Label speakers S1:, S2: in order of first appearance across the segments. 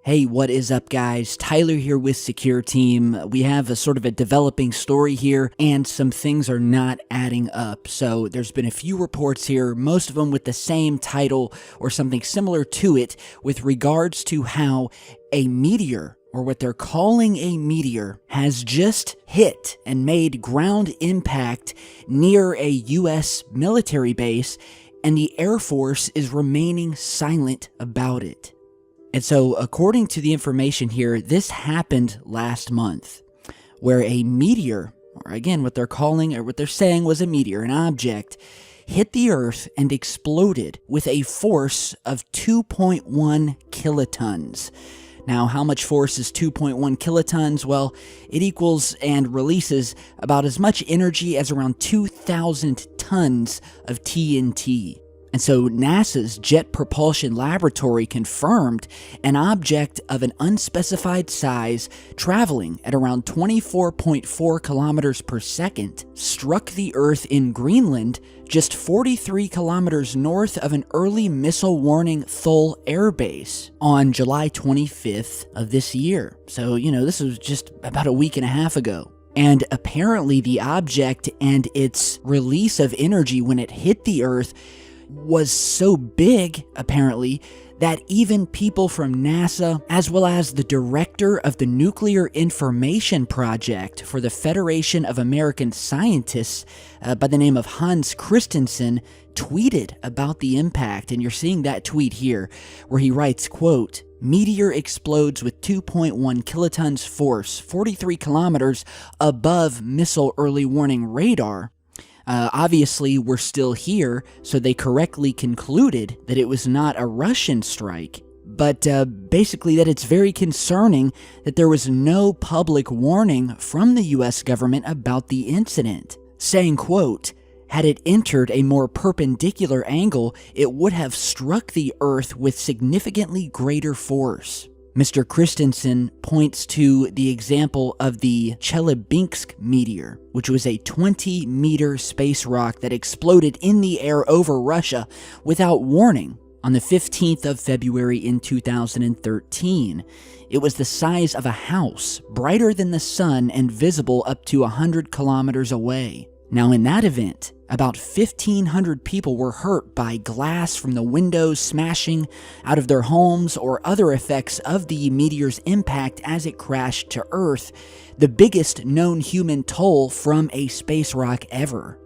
S1: Hey, what is up, guys? Tyler here with Secure Team. We have a sort of a developing story here, and some things are not adding up. So there's been a few reports here, most of them with the same title or something similar to it, with regards to how a meteor, or what they're calling a meteor, has just hit and made ground impact near a U.S. military base, and the Air Force is remaining silent about it. And so, according to the information here, this happened last month, where a meteor, or again, what they're calling, or what they're saying was a meteor, an object, hit the Earth and exploded with a force of 2.1 kilotons. Now, how much force is 2.1 kilotons? Well, it equals and releases about as much energy as around 2,000 tons of TNT. And so NASA's Jet Propulsion Laboratory confirmed an object of an unspecified size traveling at around 24.4 kilometers per second struck the Earth in Greenland, just 43 kilometers north of an early missile warning Thule Air Base on July 25th of this year. So, this was just about a week and a half ago. And apparently the object and its release of energy when it hit the Earth was so big, apparently, that even people from NASA, as well as the director of the Nuclear Information Project for the Federation of American Scientists, by the name of Hans Christensen, tweeted about the impact. And you're seeing that tweet here, where he writes, quote, "Meteor explodes with 2.1 kilotons force, 43 kilometers above missile early warning radar. Obviously, we're still here, so they correctly concluded that it was not a Russian strike, but basically that it's very concerning that there was no public warning from the U.S. government about the incident, saying, quote, had it entered a more perpendicular angle, it would have struck the Earth with significantly greater force." Mr. Christensen points to the example of the Chelyabinsk meteor, which was a 20-meter space rock that exploded in the air over Russia without warning on the 15th of February in 2013. It was the size of a house, brighter than the sun, and visible up to 100 kilometers away. Now, in that event, about 1,500 people were hurt by glass from the windows smashing out of their homes or other effects of the meteor's impact as it crashed to Earth, the biggest known human toll from a space rock ever.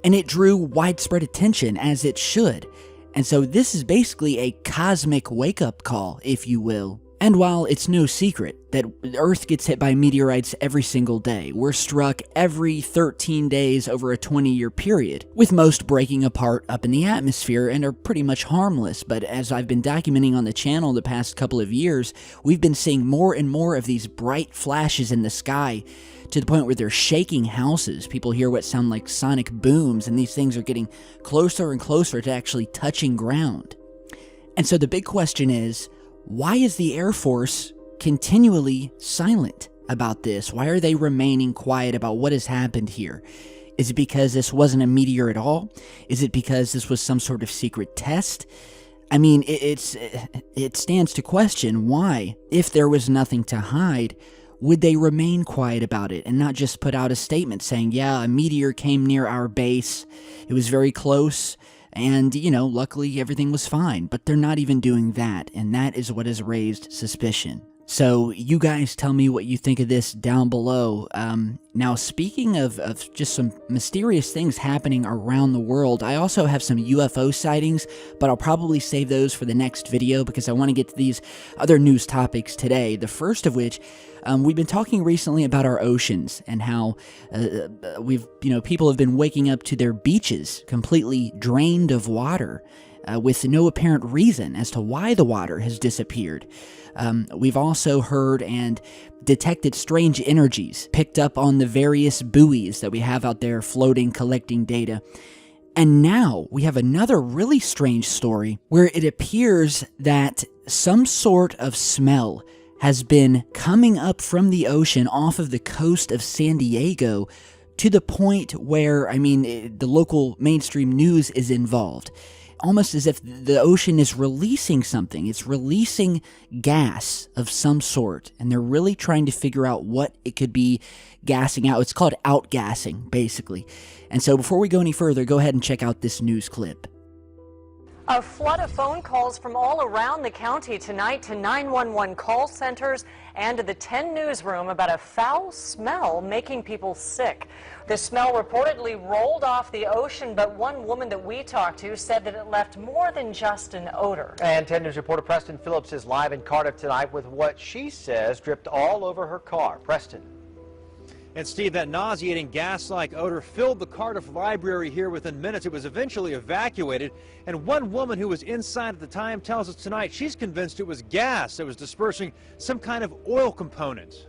S1: And it drew widespread attention, as it should. And so this is basically a cosmic wake-up call, if you will. And while it's no secret that Earth gets hit by meteorites every single day, we're struck every 13 days over a 20-year period, with most breaking apart up in the atmosphere and are pretty much harmless. But as I've been documenting on the channel the past couple of years, we've been seeing more and more of these bright flashes in the sky, to the point where they're shaking houses. People hear what sound like sonic booms, and these things are getting closer and closer to actually touching ground. And so the big question is, why is the Air Force continually silent about this? Why are they remaining quiet about what has happened here? Is it because this wasn't a meteor at all? Is it because this was some sort of secret test? I mean, it stands to question why, if there was nothing to hide, would they remain quiet about it and not just put out a statement saying, yeah, a meteor came near our base, it was very close, and, luckily everything was fine. But they're not even doing that, and that is what has raised suspicion. So you guys tell me what you think of this down below. Now, speaking of just some mysterious things happening around the world, I also have some UFO sightings, but I'll probably save those for the next video because I want to get to these other news topics today. The first of which, we've been talking recently about our oceans and how people have been waking up to their beaches completely drained of water, with no apparent reason as to why the water has disappeared. We've also heard and detected strange energies picked up on the various buoys that we have out there floating, collecting data. And now we have another really strange story where it appears that some sort of smell has been coming up from the ocean off of the coast of San Diego, to the point where, the local mainstream news is involved. almost as if the ocean is releasing something. It's releasing gas of some sort, and they're really trying to figure out what it could be gassing out. It's called outgassing, basically. And so before we go any further, go ahead and check out this news clip.
S2: A flood of phone calls from all around the county tonight to 911 call centers and to the 10 newsroom about a foul smell making people sick. The smell reportedly rolled off the ocean, but one woman that we talked to said that it left more than just an odor.
S3: And 10 News reporter Preston Phillips is live in Cardiff tonight with what she says dripped all over her car. Preston.
S4: And Steve, that nauseating gas-like odor filled the Cardiff Library here within minutes. It was eventually evacuated, and one woman who was inside at the time tells us tonight she's convinced it was gas that was dispersing some kind of oil component.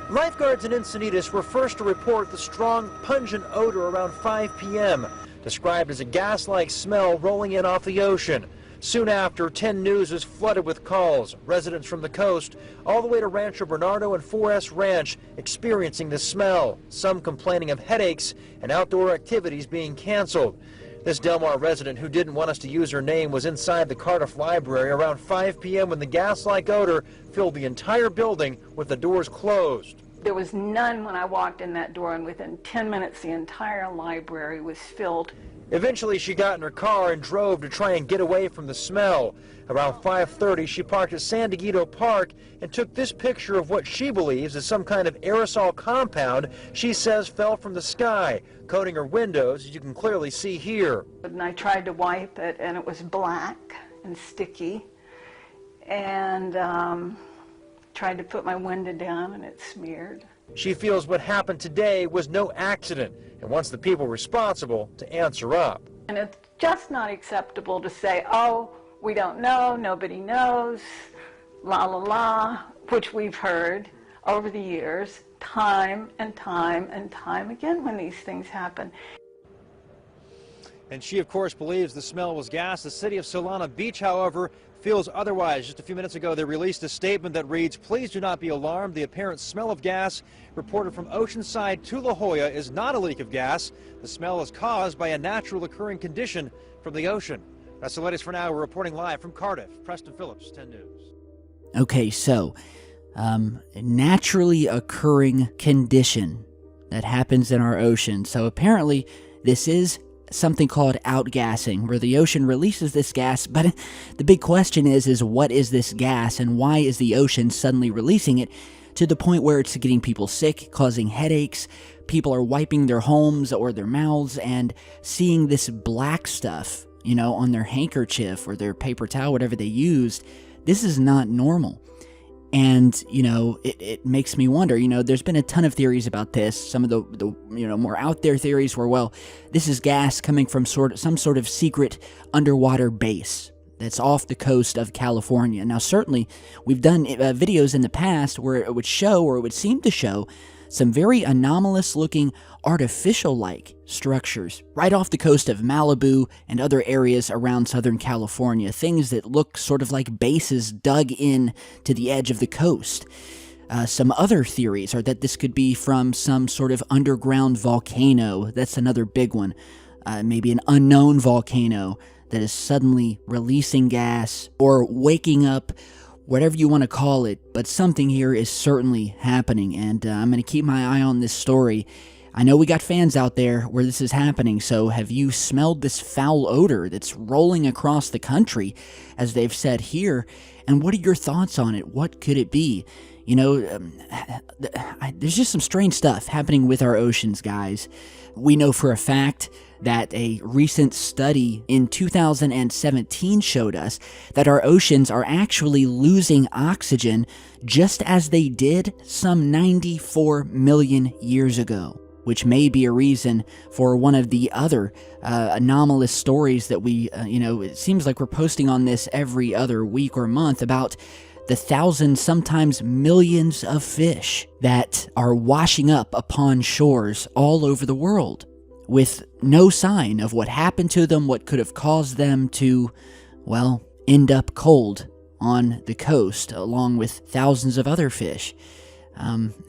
S4: Lifeguards in Encinitas were first to report the strong, pungent odor around 5 p.m., described as a gas-like smell rolling in off the ocean. Soon after, 10 News was flooded with calls. Residents from the coast all the way to Rancho Bernardo and 4S Ranch experiencing the smell, some complaining of headaches and outdoor activities being canceled. This Del Mar resident who didn't want us to use her name was inside the Cardiff Library around 5 p.m. when the gas-like odor filled the entire building with the doors closed.
S5: There was none when I walked in that door, and within 10 minutes the entire library was filled.
S4: Eventually, she got in her car and drove to try and get away from the smell. Around 5:30, she parked at San Dieguito Park and took this picture of what she believes is some kind of aerosol compound she says fell from the sky, coating her windows, as you can clearly see here.
S5: And I tried to wipe it, and it was black and sticky, and tried to put my window down, and it smeared.
S4: She feels what happened today was no accident and wants the people responsible to answer up.
S5: And it's just not acceptable to say, oh, we don't know, nobody knows, la la la, which we've heard over the years, time and time and time again when these things happen.
S4: And she, of course, believes the smell was gas. The city of Solana Beach, however, feels otherwise. Just a few minutes ago, they released a statement that reads, "Please do not be alarmed. The apparent smell of gas reported from Oceanside to La Jolla is not a leak of gas. The smell is caused by a natural occurring condition from the ocean." That's the latest for now. We're reporting live from Cardiff. Preston Phillips, 10 News.
S1: Okay, so, naturally occurring condition that happens in our ocean. So apparently, this is something called outgassing, where the ocean releases this gas, but the big question is what is this gas, and why is the ocean suddenly releasing it to the point where it's getting people sick, causing headaches? People are wiping their homes or their mouths and seeing this black stuff, on their handkerchief or their paper towel, whatever they used. This is not normal. And, it makes me wonder, there's been a ton of theories about this. Some of the more out there theories were, well, this is gas coming from some sort of secret underwater base that's off the coast of California. Now, certainly, we've done videos in the past where it would show, or it would seem to show, some very anomalous-looking artificial-like structures right off the coast of Malibu and other areas around Southern California, things that look sort of like bases dug in to the edge of the coast. Some other theories are that this could be from some sort of underground volcano. That's another big one. Maybe an unknown volcano that is suddenly releasing gas or waking up, whatever you want to call it, but something here is certainly happening, and I'm going to keep my eye on this story. I know we got fans out there where this is happening, so have you smelled this foul odor that's rolling across the country, as they've said here, and what are your thoughts on it? What could it be? There's just some strange stuff happening with our oceans, guys. We know for a fact that a recent study in 2017 showed us that our oceans are actually losing oxygen just as they did some 94 million years ago, which may be a reason for one of the other anomalous stories that we, it seems like we're posting on this every other week or month about the thousands, sometimes millions of fish that are washing up upon shores all over the world with no sign of what happened to them, what could have caused them to, end up cold on the coast, along with thousands of other fish.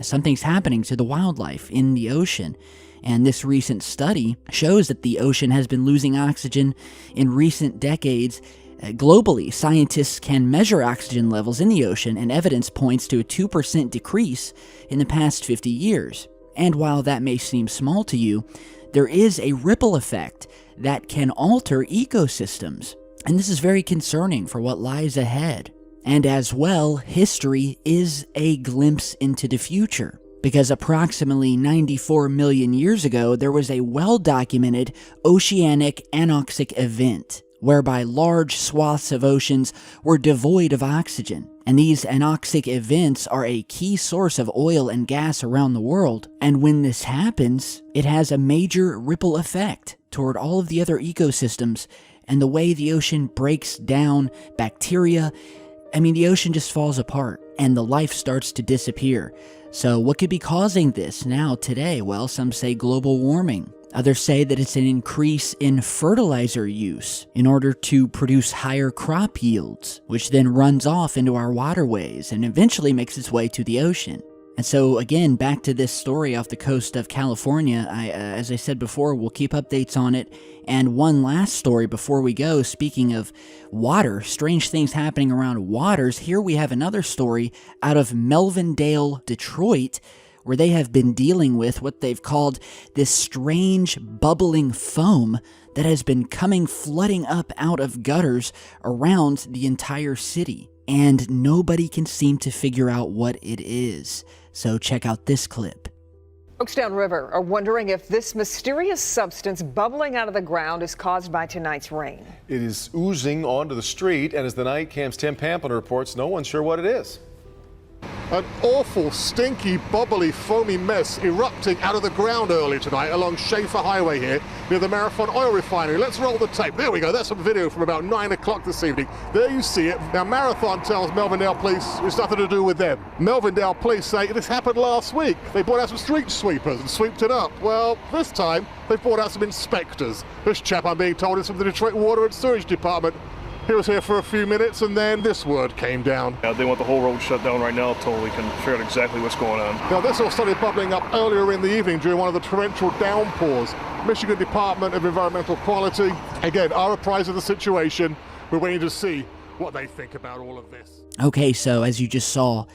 S1: Something's happening to the wildlife in the ocean. And this recent study shows that the ocean has been losing oxygen in recent decades. Globally, scientists can measure oxygen levels in the ocean, and evidence points to a 2% decrease in the past 50 years. And while that may seem small to you, there is a ripple effect that can alter ecosystems. And this is very concerning for what lies ahead. And as well, history is a glimpse into the future. Because approximately 94 million years ago, there was a well-documented oceanic anoxic event, whereby large swaths of oceans were devoid of oxygen. And these anoxic events are a key source of oil and gas around the world. And when this happens, it has a major ripple effect toward all of the other ecosystems and the way the ocean breaks down bacteria. I mean, the ocean just falls apart and the life starts to disappear. So what could be causing this now today? Well, some say global warming. Others say that it's an increase in fertilizer use in order to produce higher crop yields, which then runs off into our waterways and eventually makes its way to the ocean. And so again, back to this story off the coast of California, as I said before, we'll keep updates on it. And one last story before we go, speaking of water, strange things happening around waters, here we have another story out of Melvindale, Detroit, where they have been dealing with what they've called this strange bubbling foam that has been coming flooding up out of gutters around the entire city. And nobody can seem to figure out what it is. So check out this clip.
S6: Folks downriver are wondering if this mysterious substance bubbling out of the ground is caused by tonight's rain.
S7: It is oozing onto the street, and as the night cam's Tim Pamplin reports, no one's sure what it is.
S8: An awful, stinky, bubbly, foamy mess erupting out of the ground early tonight along Schaefer Highway here near the Marathon Oil Refinery. Let's roll the tape. There we go. That's some video from about 9 o'clock this evening. There you see it. Now, Marathon tells Melvindale Police it's nothing to do with them. Melvindale Police say this happened last week. They brought out some street sweepers and swept it up. Well, this time they've brought out some inspectors. This chap, I'm being told, is from the Detroit Water and Sewage Department. He was here for a few minutes and then this word came down.
S9: They want the whole road shut down right now until we can figure out exactly what's going on.
S8: Now this all started bubbling up earlier in the evening during one of the torrential downpours. Michigan Department of Environmental Quality, again, are apprised of the situation. We're waiting to see what they think about all of this.
S1: Okay, so as you just saw,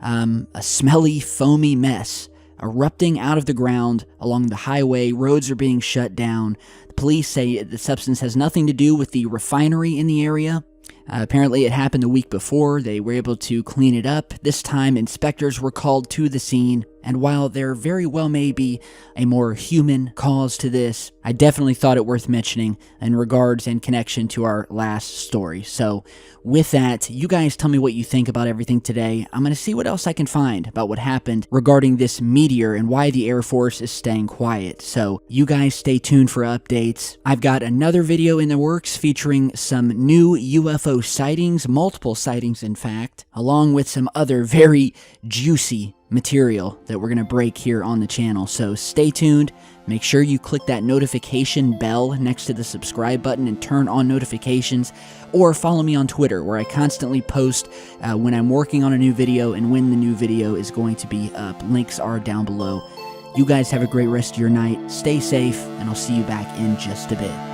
S1: a smelly, foamy mess erupting out of the ground along the highway. Roads are being shut down. The police say the substance has nothing to do with the refinery in the area. Apparently it happened the week before. They were able to clean it up. This time inspectors were called to the scene. And while there very well may be a more human cause to this, I definitely thought it worth mentioning in regards and connection to our last story. So with that, you guys tell me what you think about everything today. I'm going to see what else I can find about what happened regarding this meteor and why the Air Force is staying quiet. So you guys stay tuned for updates. I've got another video in the works featuring some new UFO sightings, multiple sightings in fact, along with some other very juicy material that we're going to break here on the channel. So stay tuned. Make sure you click that notification bell next to the subscribe button and turn on notifications, or follow me on Twitter where I constantly post when I'm working on a new video and when the new video is going to be up. Links are down below. You guys have a great rest of your night. Stay safe, and I'll see you back in just a bit.